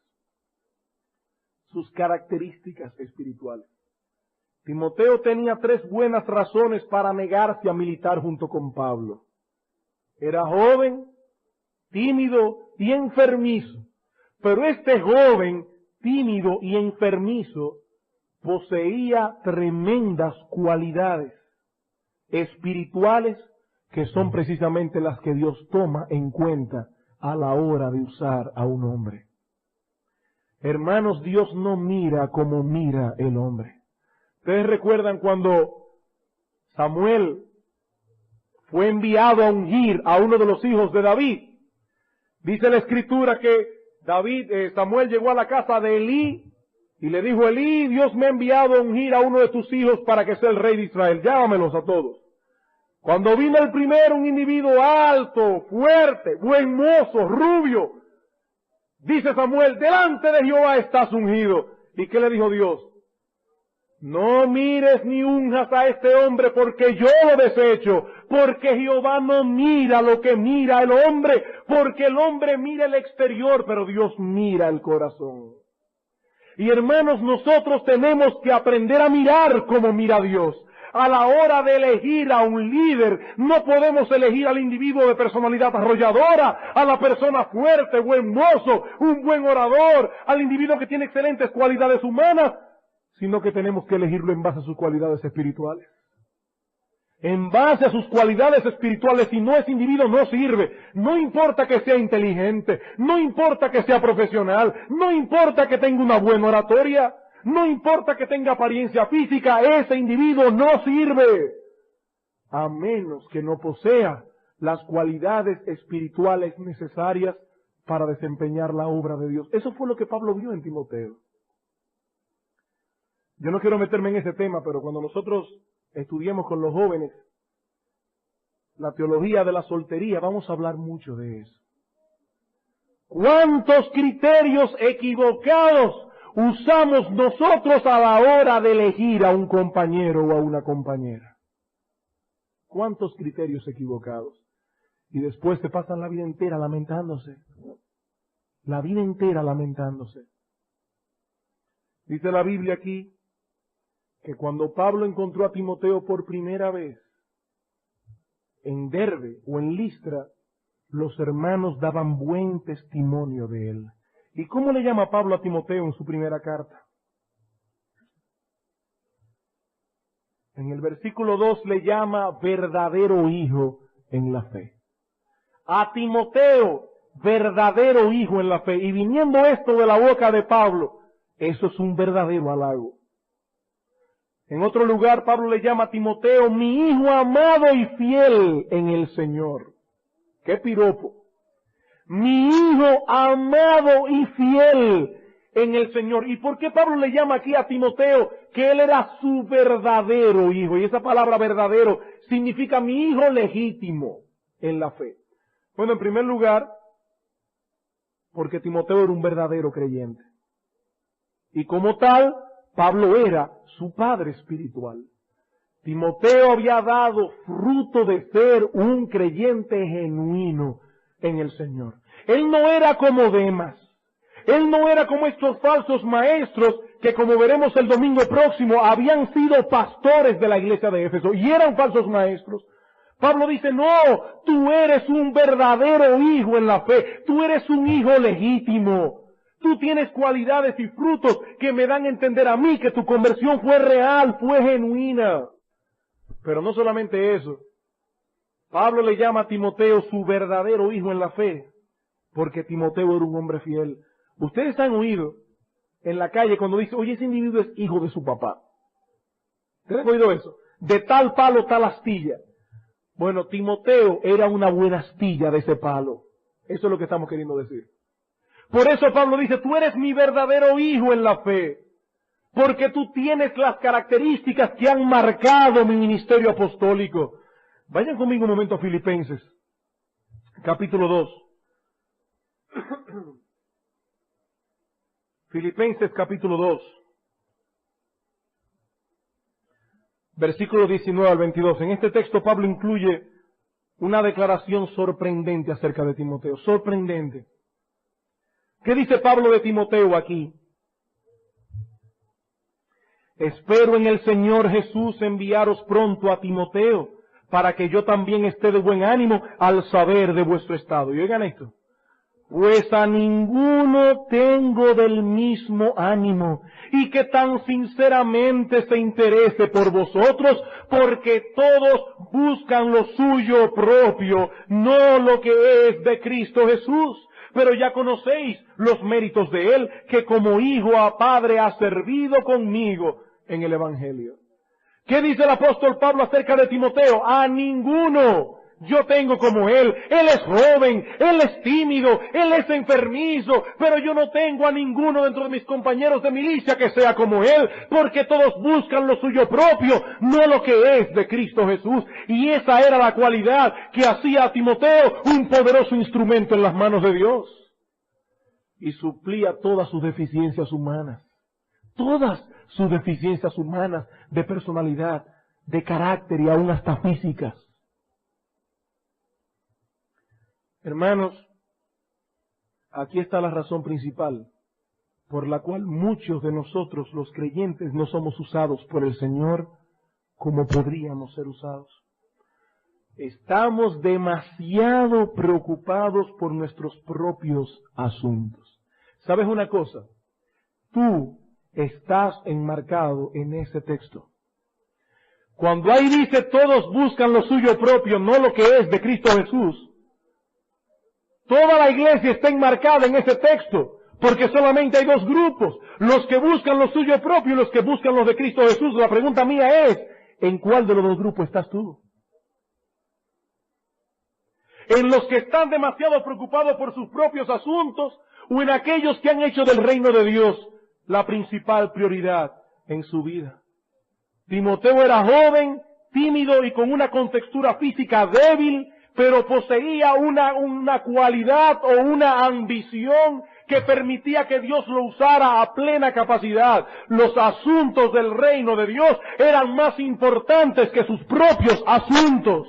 Sus características espirituales. Timoteo tenía 3 buenas razones para negarse a militar junto con Pablo. Era joven, tímido y enfermizo. Pero este joven, tímido y enfermizo, poseía tremendas cualidades espirituales que son precisamente las que Dios toma en cuenta a la hora de usar a un hombre. Hermanos, Dios no mira como mira el hombre. Ustedes recuerdan cuando Samuel fue enviado a ungir a uno de los hijos de David. Dice la Escritura que Samuel llegó a la casa de Elí y le dijo, Elí, Dios me ha enviado a ungir a uno de tus hijos para que sea el rey de Israel. Llámamelos a todos. Cuando vino el primero, un individuo alto, fuerte, buen mozo, rubio, dice Samuel, delante de Jehová estás ungido. ¿Y qué le dijo Dios? No mires ni unjas a este hombre porque yo lo desecho, porque Jehová no mira lo que mira el hombre, porque el hombre mira el exterior, pero Dios mira el corazón. Y hermanos, nosotros tenemos que aprender a mirar como mira Dios. A la hora de elegir a un líder, no podemos elegir al individuo de personalidad arrolladora, a la persona fuerte, buen mozo, un buen orador, al individuo que tiene excelentes cualidades humanas, sino que tenemos que elegirlo en base a sus cualidades espirituales. En base a sus cualidades espirituales, si no, ese individuo no sirve. No importa que sea inteligente, no importa que sea profesional, no importa que tenga una buena oratoria, no importa que tenga apariencia física, ese individuo no sirve, a menos que no posea las cualidades espirituales necesarias para desempeñar la obra de Dios. Eso fue lo que Pablo vio en Timoteo. Yo no quiero meterme en ese tema, pero cuando nosotros estudiemos con los jóvenes la teología de la soltería, vamos a hablar mucho de eso. ¿Cuántos criterios equivocados usamos nosotros a la hora de elegir a un compañero o a una compañera? ¿Cuántos criterios equivocados? Y después te pasan la vida entera lamentándose. La vida entera lamentándose. Dice la Biblia aquí que cuando Pablo encontró a Timoteo por primera vez en Derbe o en Listra, los hermanos daban buen testimonio de él. ¿Y cómo le llama Pablo a Timoteo en su primera carta? En el versículo 2 le llama verdadero hijo en la fe. A Timoteo, verdadero hijo en la fe. Y viniendo esto de la boca de Pablo, eso es un verdadero halago. En otro lugar, Pablo le llama a Timoteo, mi hijo amado y fiel en el Señor. ¡Qué piropo! Mi hijo amado y fiel en el Señor. ¿Y por qué Pablo le llama aquí a Timoteo que él era su verdadero hijo? Y esa palabra verdadero significa mi hijo legítimo en la fe. Bueno, en primer lugar, porque Timoteo era un verdadero creyente. Y como tal, Pablo era su padre espiritual. Timoteo había dado fruto de ser un creyente genuino en el Señor. Él no era como Demas. Él no era como estos falsos maestros que, como veremos el domingo próximo, habían sido pastores de la iglesia de Éfeso y eran falsos maestros. Pablo dice, no, tú eres un verdadero hijo en la fe. Tú eres un hijo legítimo. Tú tienes cualidades y frutos que me dan a entender a mí que tu conversión fue real, fue genuina. Pero no solamente eso. Pablo le llama a Timoteo su verdadero hijo en la fe, porque Timoteo era un hombre fiel. Ustedes han oído en la calle cuando dice, oye, ese individuo es hijo de su papá. ¿Ustedes han oído eso? De tal palo, tal astilla. Bueno, Timoteo era una buena astilla de ese palo. Eso es lo que estamos queriendo decir. Por eso Pablo dice, tú eres mi verdadero hijo en la fe, porque tú tienes las características que han marcado mi ministerio apostólico. Vayan conmigo un momento a Filipenses, capítulo 2. Filipenses capítulo 2, versículo 19 al 22. En este texto Pablo incluye una declaración sorprendente acerca de Timoteo, sorprendente. ¿Qué dice Pablo de Timoteo aquí? Espero en el Señor Jesús enviaros pronto a Timoteo, para que yo también esté de buen ánimo al saber de vuestro estado. Y oigan esto. Pues a ninguno tengo del mismo ánimo, y que tan sinceramente se interese por vosotros, porque todos buscan lo suyo propio, no lo que es de Cristo Jesús. Pero ya conocéis los méritos de Él, que como hijo a padre ha servido conmigo en el Evangelio. ¿Qué dice el apóstol Pablo acerca de Timoteo? A ninguno yo tengo como él. Él es joven, él es tímido, él es enfermizo, pero yo no tengo a ninguno dentro de mis compañeros de milicia que sea como él, porque todos buscan lo suyo propio, no lo que es de Cristo Jesús. Y esa era la cualidad que hacía a Timoteo un poderoso instrumento en las manos de Dios. Y suplía todas sus deficiencias humanas, todas sus deficiencias humanas de personalidad, de carácter y aún hasta físicas. Hermanos, aquí está la razón principal por la cual muchos de nosotros, los creyentes, no somos usados por el Señor como podríamos ser usados. Estamos demasiado preocupados por nuestros propios asuntos. ¿Sabes una cosa? Tú estás enmarcado en ese texto. Cuando ahí dice todos buscan lo suyo propio, no lo que es de Cristo Jesús, toda la iglesia está enmarcada en ese texto, porque solamente hay dos grupos, los que buscan lo suyo propio y los que buscan los de Cristo Jesús. La pregunta mía es, ¿en cuál de los dos grupos estás tú? ¿En los que están demasiado preocupados por sus propios asuntos o en aquellos que han hecho del reino de Dios la principal prioridad en su vida? Timoteo era joven, tímido y con una contextura física débil, pero poseía una cualidad o una ambición que permitía que Dios lo usara a plena capacidad. Los asuntos del reino de Dios eran más importantes que sus propios asuntos.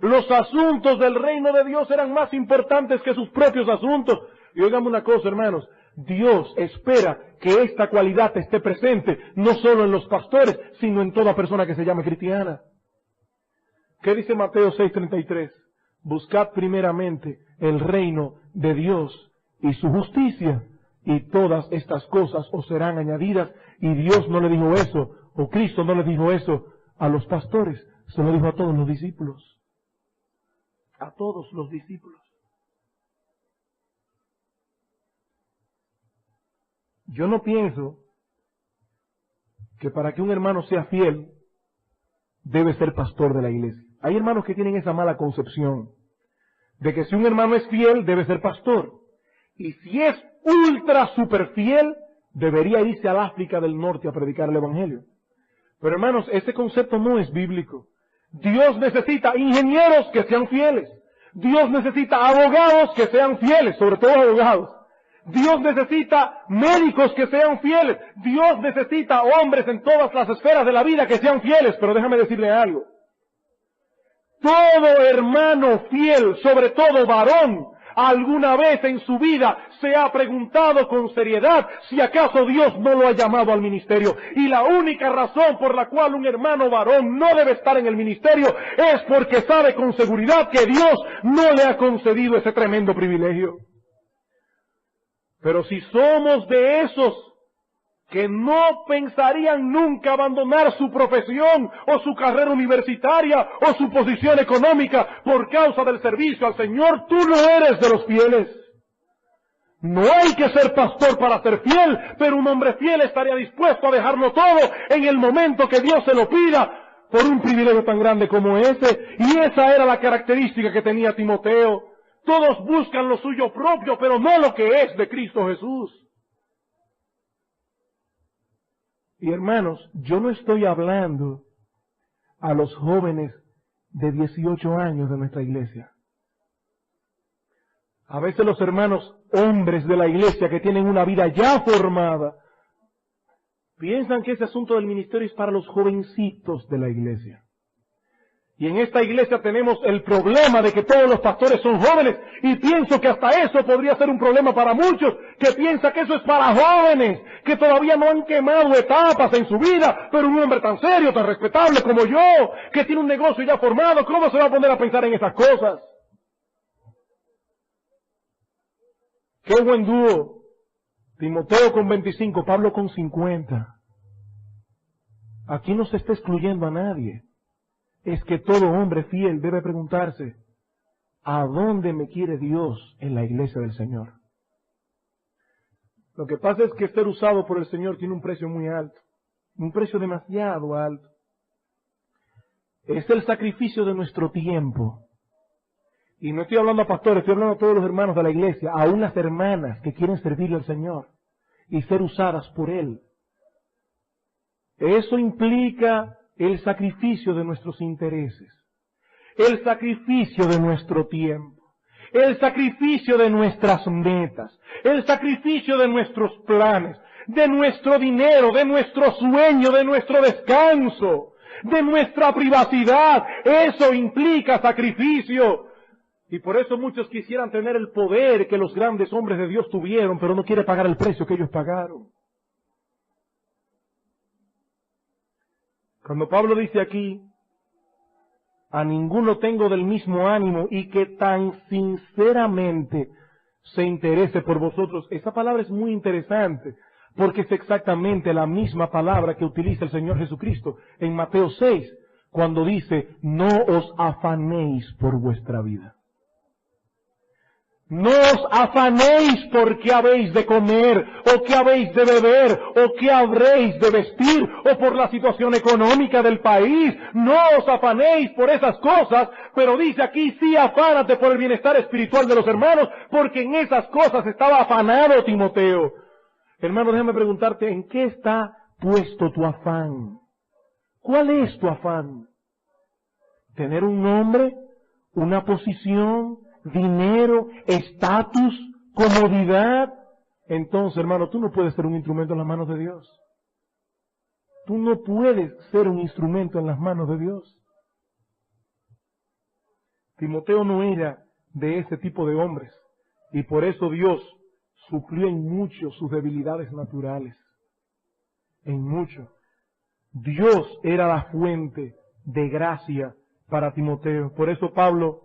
Los asuntos del reino de Dios eran más importantes que sus propios asuntos. Y oigamos una cosa, hermanos, Dios espera que esta cualidad esté presente, no solo en los pastores, sino en toda persona que se llame cristiana. ¿Qué dice Mateo 6:33? Buscad primeramente el reino de Dios y su justicia, y todas estas cosas os serán añadidas. Y Dios no le dijo eso, o Cristo no le dijo eso a los pastores, se lo dijo a todos los discípulos. A todos los discípulos. Yo no pienso que para que un hermano sea fiel, debe ser pastor de la iglesia. Hay hermanos que tienen esa mala concepción de que si un hermano es fiel, debe ser pastor. Y si es ultra super fiel, debería irse al África del Norte a predicar el Evangelio. Pero hermanos, ese concepto no es bíblico. Dios necesita ingenieros que sean fieles. Dios necesita abogados que sean fieles, sobre todo abogados. Dios necesita médicos que sean fieles. Dios necesita hombres en todas las esferas de la vida que sean fieles. Pero déjame decirle algo. Todo hermano fiel, sobre todo varón, alguna vez en su vida se ha preguntado con seriedad si acaso Dios no lo ha llamado al ministerio. Y la única razón por la cual un hermano varón no debe estar en el ministerio es porque sabe con seguridad que Dios no le ha concedido ese tremendo privilegio. Pero si somos de esos que no pensarían nunca abandonar su profesión o su carrera universitaria o su posición económica por causa del servicio al Señor, tú no eres de los fieles. No hay que ser pastor para ser fiel, pero un hombre fiel estaría dispuesto a dejarlo todo en el momento que Dios se lo pida por un privilegio tan grande como ese. Y esa era la característica que tenía Timoteo. Todos buscan lo suyo propio, pero no lo que es de Cristo Jesús. Y hermanos, yo no estoy hablando a los jóvenes de 18 años de nuestra iglesia. A veces los hermanos hombres de la iglesia que tienen una vida ya formada, piensan que ese asunto del ministerio es para los jovencitos de la iglesia. Y en esta iglesia tenemos el problema de que todos los pastores son jóvenes, y pienso que hasta eso podría ser un problema para muchos, que piensan que eso es para jóvenes, que todavía no han quemado etapas en su vida, pero un hombre tan serio, tan respetable como yo, que tiene un negocio ya formado, ¿cómo se va a poner a pensar en esas cosas? ¡Qué buen dúo! Timoteo con 25, Pablo con 50. Aquí no se está excluyendo a nadie. Es que todo hombre fiel debe preguntarse, ¿a dónde me quiere Dios en la iglesia del Señor? Lo que pasa es que ser usado por el Señor tiene un precio muy alto, un precio demasiado alto. Es el sacrificio de nuestro tiempo. Y no estoy hablando a pastores, estoy hablando a todos los hermanos de la iglesia, a unas hermanas que quieren servirle al Señor y ser usadas por Él. Eso implica el sacrificio de nuestros intereses, el sacrificio de nuestro tiempo, el sacrificio de nuestras metas, el sacrificio de nuestros planes, de nuestro dinero, de nuestro sueño, de nuestro descanso, de nuestra privacidad. Eso implica sacrificio. Y por eso muchos quisieran tener el poder que los grandes hombres de Dios tuvieron, pero no quieren pagar el precio que ellos pagaron. Cuando Pablo dice aquí, a ninguno tengo del mismo ánimo y que tan sinceramente se interese por vosotros, esa palabra es muy interesante, porque es exactamente la misma palabra que utiliza el Señor Jesucristo en Mateo 6, cuando dice, no os afanéis por vuestra vida. No os afanéis por qué habéis de comer, o qué habéis de beber, o qué habréis de vestir, o por la situación económica del país. No os afanéis por esas cosas, pero dice aquí, sí afánate por el bienestar espiritual de los hermanos, porque en esas cosas estaba afanado Timoteo. Hermano, déjame preguntarte, ¿en qué está puesto tu afán? ¿Cuál es tu afán? ¿Tener un nombre? ¿Una posición? ¿Dinero? ¿Estatus? ¿Comodidad? Entonces, hermano, tú no puedes ser un instrumento en las manos de Dios. Tú no puedes ser un instrumento en las manos de Dios. Timoteo no era de ese tipo de hombres, y por eso Dios suplió en mucho sus debilidades naturales. En mucho. Dios era la fuente de gracia para Timoteo. Por eso Pablo,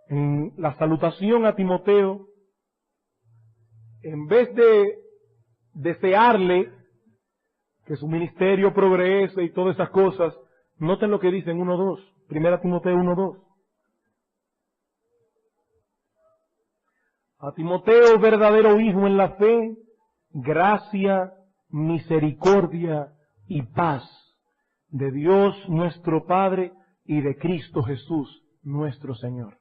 en la salutación a Timoteo, en vez de desearle que su ministerio progrese y todas esas cosas, noten lo que dice en 1:2, 1 Timoteo 1:2. A Timoteo, verdadero hijo en la fe, gracia, misericordia y paz de Dios nuestro Padre y de Cristo Jesús nuestro Señor.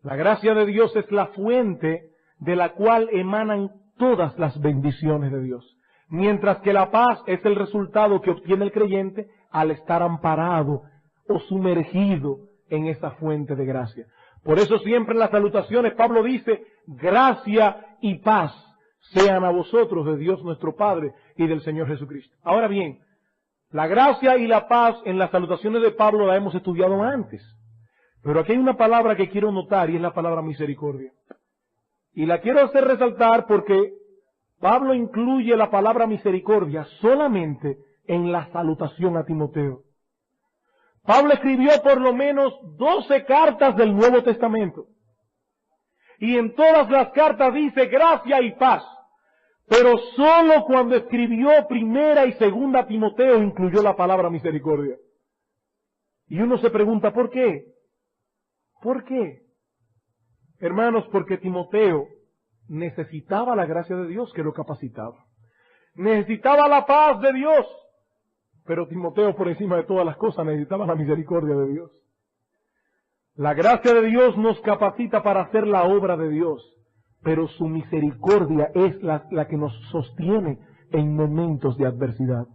La gracia de Dios es la fuente de la cual emanan todas las bendiciones de Dios, mientras que la paz es el resultado que obtiene el creyente al estar amparado o sumergido en esa fuente de gracia. Por eso siempre en las salutaciones Pablo dice, gracia y paz sean a vosotros de Dios nuestro Padre y del Señor Jesucristo. Ahora bien, la gracia y la paz en las salutaciones de Pablo la hemos estudiado antes. Pero aquí hay una palabra que quiero notar y es la palabra misericordia. Y la quiero hacer resaltar porque Pablo incluye la palabra misericordia solamente en la salutación a Timoteo. Pablo escribió por lo menos 12 cartas del Nuevo Testamento. Y en todas las cartas dice gracia y paz. Pero solo cuando escribió 1 y 2 Timoteo incluyó la palabra misericordia. Y uno se pregunta, ¿por qué? ¿Por qué? Hermanos, porque Timoteo necesitaba la gracia de Dios que lo capacitaba. Necesitaba la paz de Dios. Pero Timoteo, por encima de todas las cosas, necesitaba la misericordia de Dios. La gracia de Dios nos capacita para hacer la obra de Dios, pero su misericordia es la que nos sostiene en momentos de adversidad.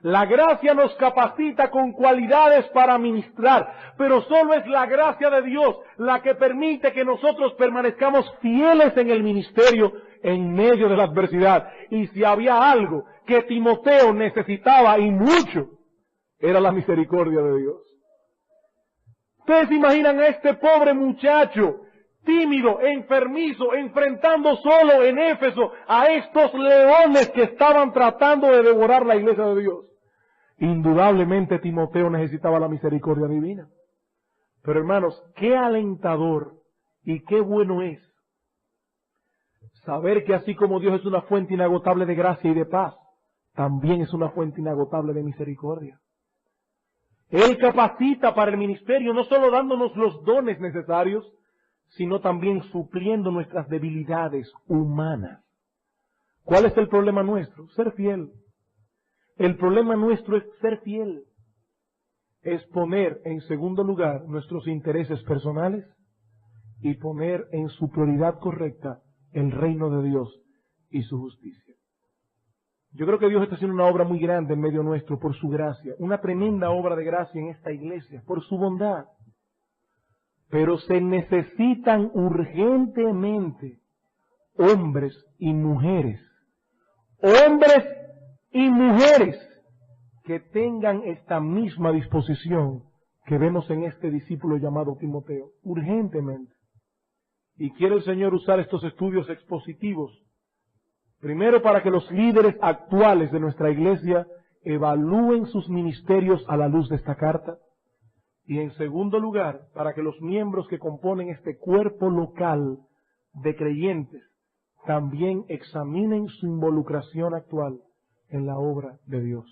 La gracia nos capacita con cualidades para ministrar, pero solo es la gracia de Dios la que permite que nosotros permanezcamos fieles en el ministerio en medio de la adversidad. Y si había algo que Timoteo necesitaba y mucho, era la misericordia de Dios. Ustedes se imaginan a este pobre muchacho, tímido, enfermizo, enfrentando solo en Éfeso a estos leones que estaban tratando de devorar la iglesia de Dios. Indudablemente Timoteo necesitaba la misericordia divina. Pero hermanos, qué alentador y qué bueno es saber que así como Dios es una fuente inagotable de gracia y de paz, también es una fuente inagotable de misericordia. Él capacita para el ministerio, no solo dándonos los dones necesarios, sino también supliendo nuestras debilidades humanas. ¿Cuál es el problema nuestro? Ser fiel. El problema nuestro es ser fiel. Es poner en segundo lugar nuestros intereses personales y poner en su prioridad correcta el reino de Dios y su justicia. Yo creo que Dios está haciendo una obra muy grande en medio nuestro por su gracia, una tremenda obra de gracia en esta iglesia, por su bondad. Pero se necesitan urgentemente hombres y mujeres que tengan esta misma disposición que vemos en este discípulo llamado Timoteo, urgentemente. Y quiere el Señor usar estos estudios expositivos, primero para que los líderes actuales de nuestra iglesia evalúen sus ministerios a la luz de esta carta, y en segundo lugar, para que los miembros que componen este cuerpo local de creyentes también examinen su involucración actual en la obra de Dios.